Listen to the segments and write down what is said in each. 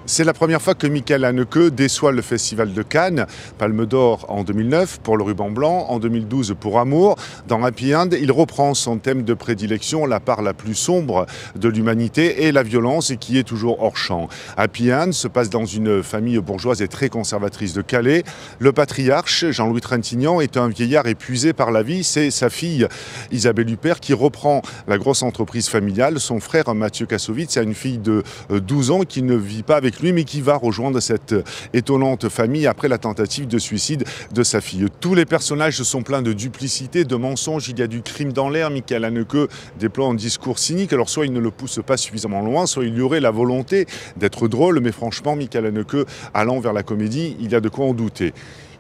C'est la première fois que Michael Haneke déçoit le Festival de Cannes. Palme d'Or en 2009 pour Le Ruban Blanc, en 2012 pour Amour. Dans Happy End, il reprend son thème de prédilection, la part la plus sombre de l'humanité et la violence, et qui est toujours hors champ. Happy End se passe dans une famille bourgeoise et très conservatrice de Calais. Le patriarche, Jean-Louis Trintignant, est un vieillard épuisé par la vie. C'est sa fille, Isabelle Huppert, qui reprend la grosse entreprise familiale. Son frère, Mathieu Kassovitz, a une fille de 12 ans qui ne vit pas avec lui, mais qui va rejoindre cette étonnante famille après la tentative de suicide de sa fille. Tous les personnages sont pleins de duplicité, de mensonges, il y a du crime dans l'air. Michael Haneke déploie un discours cynique, alors soit il ne le pousse pas suffisamment loin, soit il y aurait la volonté d'être drôle, mais franchement, Michael Haneke allant vers la comédie, il y a de quoi en douter.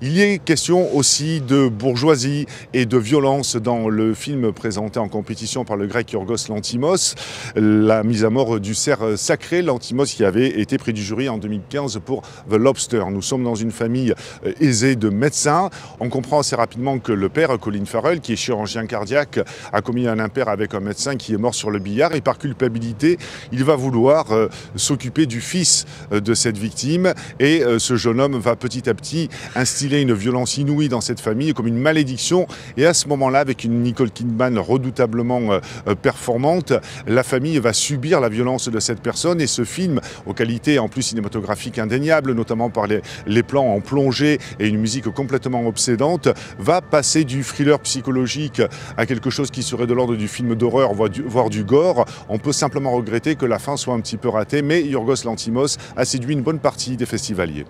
Il y est question aussi de bourgeoisie et de violence dans le film présenté en compétition par le grec Yorgos Lanthimos, la mise à mort du cerf sacré, Lanthimos qui avait été prix du jury en 2015 pour The Lobster. Nous sommes dans une famille aisée de médecins. On comprend assez rapidement que le père, Colin Farrell, qui est chirurgien cardiaque, a commis un impair avec un médecin qui est mort sur le billard, et par culpabilité, il va vouloir s'occuper du fils de cette victime, et ce jeune homme va petit à petit instiller une violence inouïe dans cette famille comme une malédiction, et à ce moment-là, avec une Nicole Kidman redoutablement performante, la famille va subir la violence de cette personne, et ce film, aux qualités en plus cinématographiques indéniables, notamment par les plans en plongée et une musique complètement obsédante, va passer du thriller psychologique à quelque chose qui serait de l'ordre du film d'horreur, voire du gore. On peut simplement regretter que la fin soit un petit peu ratée, mais Yorgos Lanthimos a séduit une bonne partie des festivaliers.